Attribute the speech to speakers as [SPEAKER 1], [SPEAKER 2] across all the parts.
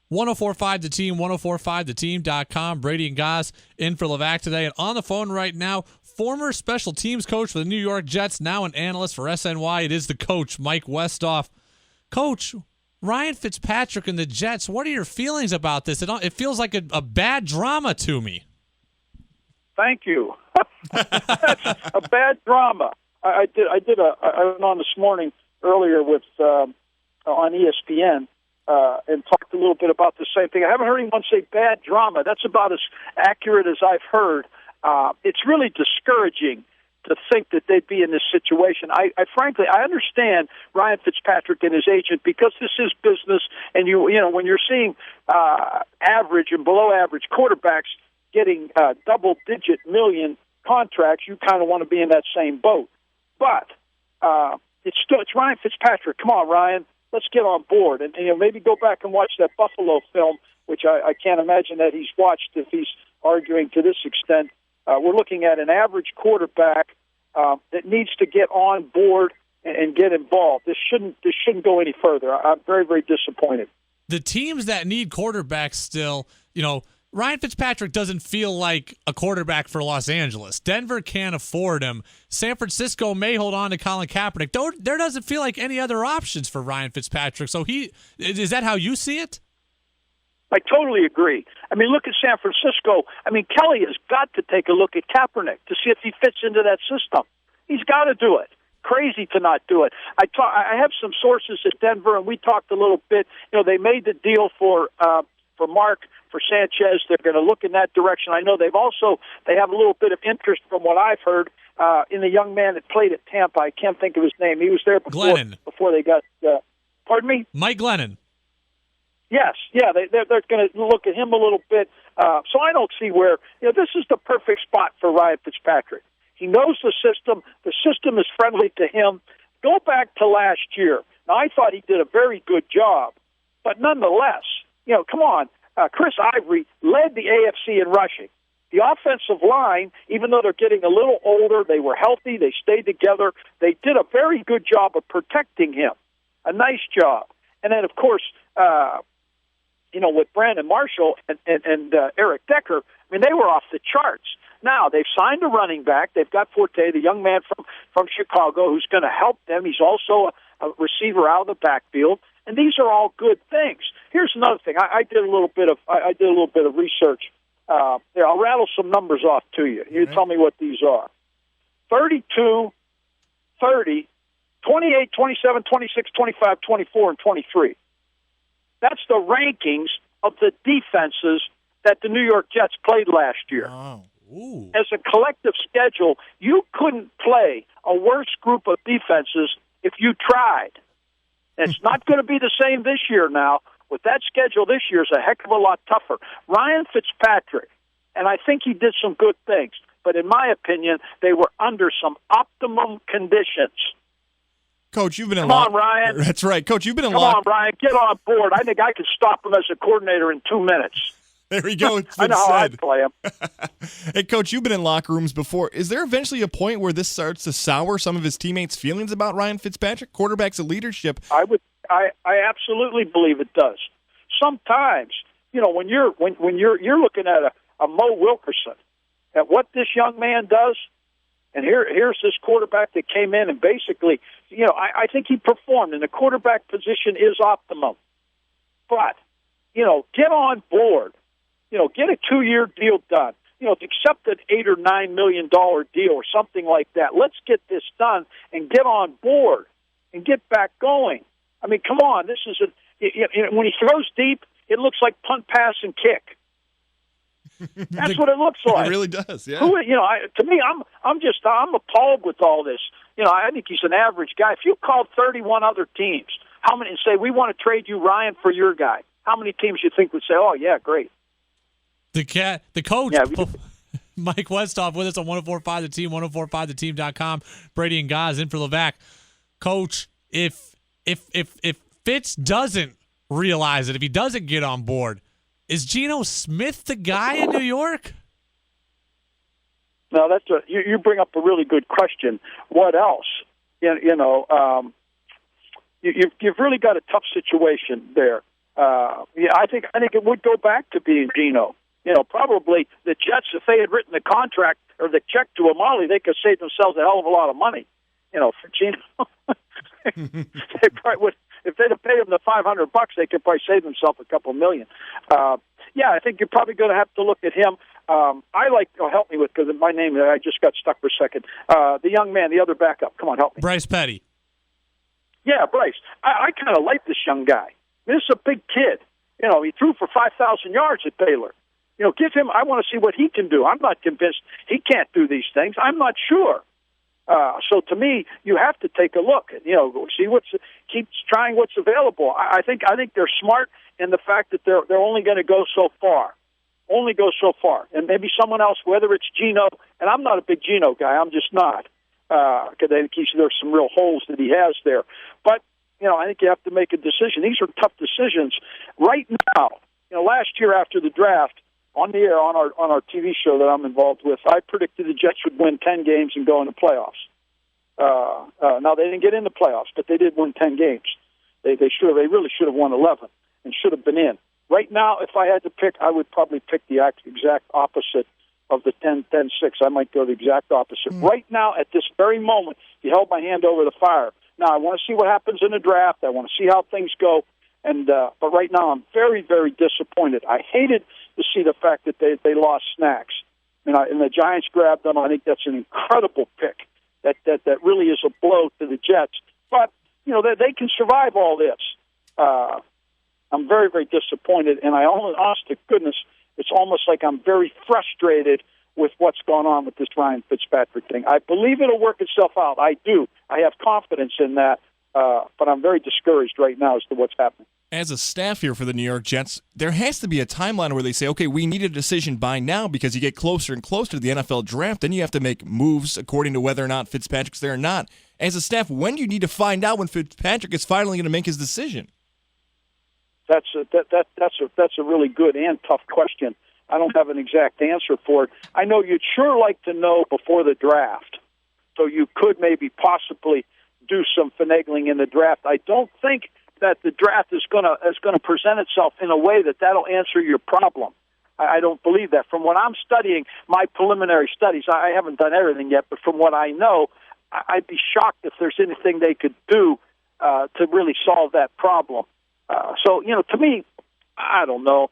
[SPEAKER 1] 1045 The Team, 1045theteam.com. Brady and Goss in for Levac today. And on the phone right now, former special teams coach for the New York Jets, now an analyst for SNY. It is the coach, Mike Westoff. Coach, Ryan Fitzpatrick and the Jets, what are your feelings about this? It feels like a bad drama to me.
[SPEAKER 2] Thank you. That's a bad drama. I went on this morning earlier with on ESPN and talked a little bit about the same thing. I haven't heard anyone say bad drama. That's about as accurate as I've heard. It's really discouraging to think that they'd be in this situation. I frankly, I understand Ryan Fitzpatrick and his agent because this is business, and you know when you're seeing average and below average quarterbacks getting double-digit million contracts, you kind of want to be in that same boat. But it's Ryan Fitzpatrick. Come on, Ryan. Let's get on board, and maybe go back and watch that Buffalo film, which I can't imagine that he's watched if he's arguing to this extent. We're looking at an average quarterback that needs to get on board and get involved. This shouldn't go any further. I'm very, very disappointed.
[SPEAKER 1] The teams that need quarterbacks still, Ryan Fitzpatrick doesn't feel like a quarterback for Los Angeles. Denver can't afford him. San Francisco may hold on to Colin Kaepernick. There doesn't feel like any other options for Ryan Fitzpatrick. So is that how you see it?
[SPEAKER 2] I totally agree. I mean, look at San Francisco. I mean, Kelly has got to take a look at Kaepernick to see if he fits into that system. He's got to do it. Crazy to not do it. I have some sources at Denver, and we talked a little bit. They made the deal for Sanchez. They're going to look in that direction. I know they have a little bit of interest from what I've heard in the young man that played at Tampa. I can't think of his name. He was there before they got. Pardon me,
[SPEAKER 1] Mike Glennon.
[SPEAKER 2] Yes, yeah, they're going to look at him a little bit. So I don't see where this is the perfect spot for Ryan Fitzpatrick. He knows the system. The system is friendly to him. Go back to last year. Now I thought he did a very good job, but nonetheless, come on. Chris Ivory led the AFC in rushing. The offensive line, even though they're getting a little older, they were healthy, they stayed together. They did a very good job of protecting him. A nice job. And then, of course, with Brandon Marshall and Eric Decker, I mean, they were off the charts. Now, they've signed a running back. They've got Forte, the young man from Chicago, who's going to help them. He's also a receiver out of the backfield. And these are all good things. Here's another thing. I did a little bit of research. Here, I'll rattle some numbers off to you. You tell me what these are. 32, 30, 28, 27, 26, 25, 24, and 23. That's the rankings of the defenses that the New York Jets played last year.
[SPEAKER 1] Oh. Ooh.
[SPEAKER 2] As a collective schedule, you couldn't play a worse group of defenses if you tried. It's not going to be the same this year now. With that schedule this year is a heck of a lot tougher. Ryan Fitzpatrick, and I think he did some good things, but in my opinion, they were under some optimum conditions.
[SPEAKER 3] Coach, you've been in
[SPEAKER 2] Come on, Ryan.
[SPEAKER 3] That's right. Coach, you've been in
[SPEAKER 2] Come on, Ryan. Get on board. I think I could stop him as a coordinator in 2 minutes.
[SPEAKER 3] There we go. It's
[SPEAKER 2] I
[SPEAKER 3] been
[SPEAKER 2] know how
[SPEAKER 3] said.
[SPEAKER 2] I'd play him.
[SPEAKER 3] Hey, Coach, you've been in locker rooms before. Is there eventually a point where this starts to sour some of his teammates' feelings about Ryan Fitzpatrick? Quarterbacks of leadership.
[SPEAKER 2] I absolutely believe it does. Sometimes, when you're looking at a Mo Wilkerson, at what this young man does, and here's this quarterback that came in and basically, I think he performed, and the quarterback position is optimum. But, get on board. Get a 2-year deal done. Accept an $8 or $9 million deal or something like that. Let's get this done and get on board and get back going. I mean, come on. This is when he throws deep, it looks like punt, pass, and kick. That's what it looks like.
[SPEAKER 3] It really does. Yeah.
[SPEAKER 2] To me, I'm appalled with all this. I think he's an average guy. If you called 31 other teams, how many and say we want to trade you Ryan for your guy? How many teams you think would say, "Oh yeah, great"?
[SPEAKER 1] The coach, Mike Westoff, with us on 1045 The Team, 1045theteam.com. Brady and Goz in for Levac. Coach, if Fitz doesn't realize it, if he doesn't get on board, is Geno Smith the guy in New York?
[SPEAKER 2] No, you bring up a really good question. What else? You've really got a tough situation there. Yeah, I think it would go back to being Geno. Probably the Jets, if they had written the contract or the check to Amali, they could save themselves a hell of a lot of money. For Geno, they probably would. If they'd have paid him the $500, they could probably save themselves a couple million. Yeah, I think you're probably going to have to look at him. Help me with, because my name, I just got stuck for a second. The young man, the other backup. Come on, help me.
[SPEAKER 1] Bryce Petty.
[SPEAKER 2] Yeah, Bryce. I kind of like this young guy. This is a big kid. He threw for 5,000 yards at Baylor. Give him, I want to see what he can do. I'm not convinced he can't do these things. I'm not sure. So to me, you have to take a look. See keep trying what's available. I think they're smart in the fact that they're only going to go so far. Only go so far. And maybe someone else, whether it's Geno, and I'm not a big Geno guy, I'm just not. Because I think there's some real holes that he has there. But, I think you have to make a decision. These are tough decisions. Right now, last year after the draft, on the air, on our TV show that I'm involved with, I predicted the Jets would win 10 games and go into playoffs. Now, they didn't get into playoffs, but they did win 10 games. They really should have won 11 and should have been in. Right now, if I had to pick, I would probably pick the exact opposite of the 10-6. I might go the exact opposite. Right now, at this very moment, you held my hand over the fire. Now, I want to see what happens in the draft. I want to see how things go. But right now, I'm very, very disappointed. I hated to see the fact that they lost Snacks. And the Giants grabbed them. I think that's an incredible pick. That really is a blow to the Jets. But, they can survive all this. I'm very, very disappointed. And honest to goodness, it's almost like I'm very frustrated with what's going on with this Ryan Fitzpatrick thing. I believe it'll work itself out. I do. I have confidence in that. But I'm very discouraged right now as to what's happening.
[SPEAKER 3] As a staff here for the New York Jets, there has to be a timeline where they say, okay, we need a decision by now, because you get closer and closer to the NFL draft, then you have to make moves according to whether or not Fitzpatrick's there or not. As a staff, when do you need to find out when Fitzpatrick is finally going to make his decision?
[SPEAKER 2] That's a really good and tough question. I don't have an exact answer for it. I know you'd sure like to know before the draft, so you could maybe possibly do some finagling in the draft. I don't think that the draft is going to present itself in a way that'll answer your problem. I don't believe that. From what I'm studying, my preliminary studies, I haven't done everything yet, but from what I know, I'd be shocked if there's anything they could do to really solve that problem. So, to me, I don't know.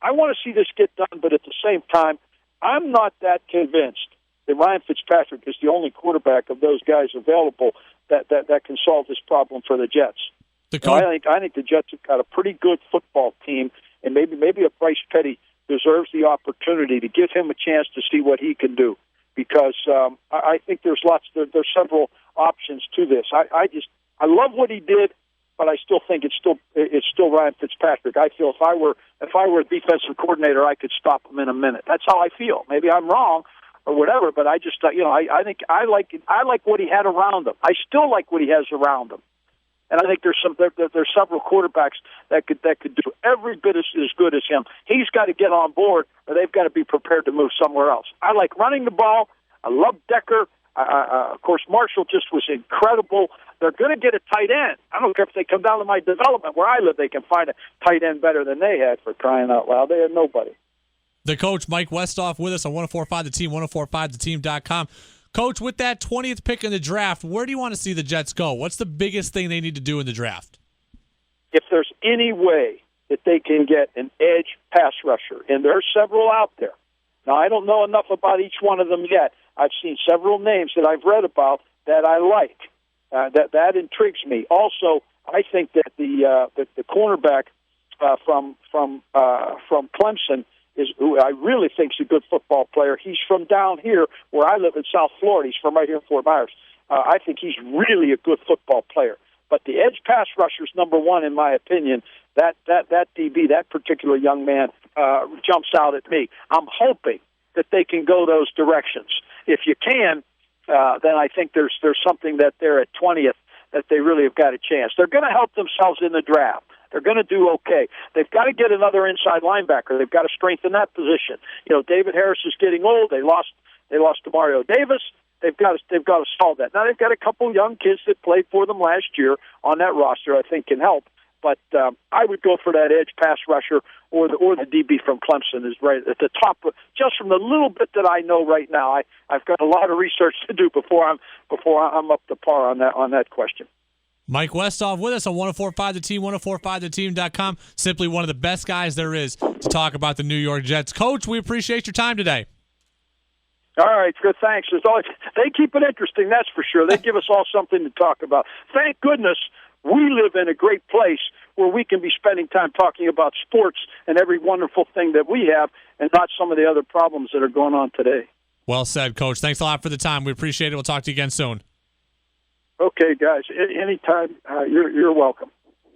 [SPEAKER 2] I want to see this get done, but at the same time, I'm not that convinced that Ryan Fitzpatrick is the only quarterback of those guys available that can solve this problem for the Jets. I think the Jets have got a pretty good football team, and maybe a Bryce Petty deserves the opportunity to give him a chance to see what he can do, because I think there's several options to this. I love what he did, but I still think it's still Ryan Fitzpatrick. I feel if I were a defensive coordinator, I could stop him in a minute. That's how I feel. Maybe I'm wrong or whatever, but I just I think I like what he had around him. I still like what he has around him. And I think there's several quarterbacks that could do every bit as good as him. He's got to get on board, or they've got to be prepared to move somewhere else. I like running the ball. I love Decker. Of course, Marshall just was incredible. They're going to get a tight end. I don't care if they come down to my development where I live. They can find a tight end better than they had, for crying out loud. They had nobody.
[SPEAKER 1] The coach, Mike Westoff, with us on 104.5 The Team, 104.5theteam.com. Coach, with that 20th pick in the draft, where do you want to see the Jets go? What's the biggest thing they need to do in the draft?
[SPEAKER 2] If there's any way that they can get an edge pass rusher, and there are several out there. Now, I don't know enough about each one of them yet. I've seen several names that I've read about that I like. That intrigues me. Also, I think that the cornerback from Clemson is who I really think is a good football player. He's from down here where I live in South Florida. He's from right here in Fort Myers. I think he's really a good football player. But the edge pass rusher's number one, in my opinion. That DB, that particular young man, jumps out at me. I'm hoping that they can go those directions. If you can, then I think there's something that they're at 20th that they really have got a chance. They're going to help themselves in the draft. They're going to do okay. They've got to get another inside linebacker. They've got to strengthen that position. David Harris is getting old. They lost to Mario Davis. They've got to solve that. Now they've got a couple young kids that played for them last year on that roster. I think can help. But I would go for that edge pass rusher or the DB from Clemson is right at the top. Just from the little bit that I know right now, I've got a lot of research to do before I'm up to par on that question.
[SPEAKER 1] Mike Westoff with us on 104.5 The Team, 104.5theteam.com. Simply one of the best guys there is to talk about the New York Jets. Coach, we appreciate your time today.
[SPEAKER 2] All right, good. Thanks. As always, they keep it interesting, that's for sure. They give us all something to talk about. Thank goodness we live in a great place where we can be spending time talking about sports and every wonderful thing that we have and not some of the other problems that are going on today.
[SPEAKER 1] Well said, Coach. Thanks a lot for the time. We appreciate it. We'll talk to you again soon.
[SPEAKER 2] Okay, guys. Anytime. You're welcome.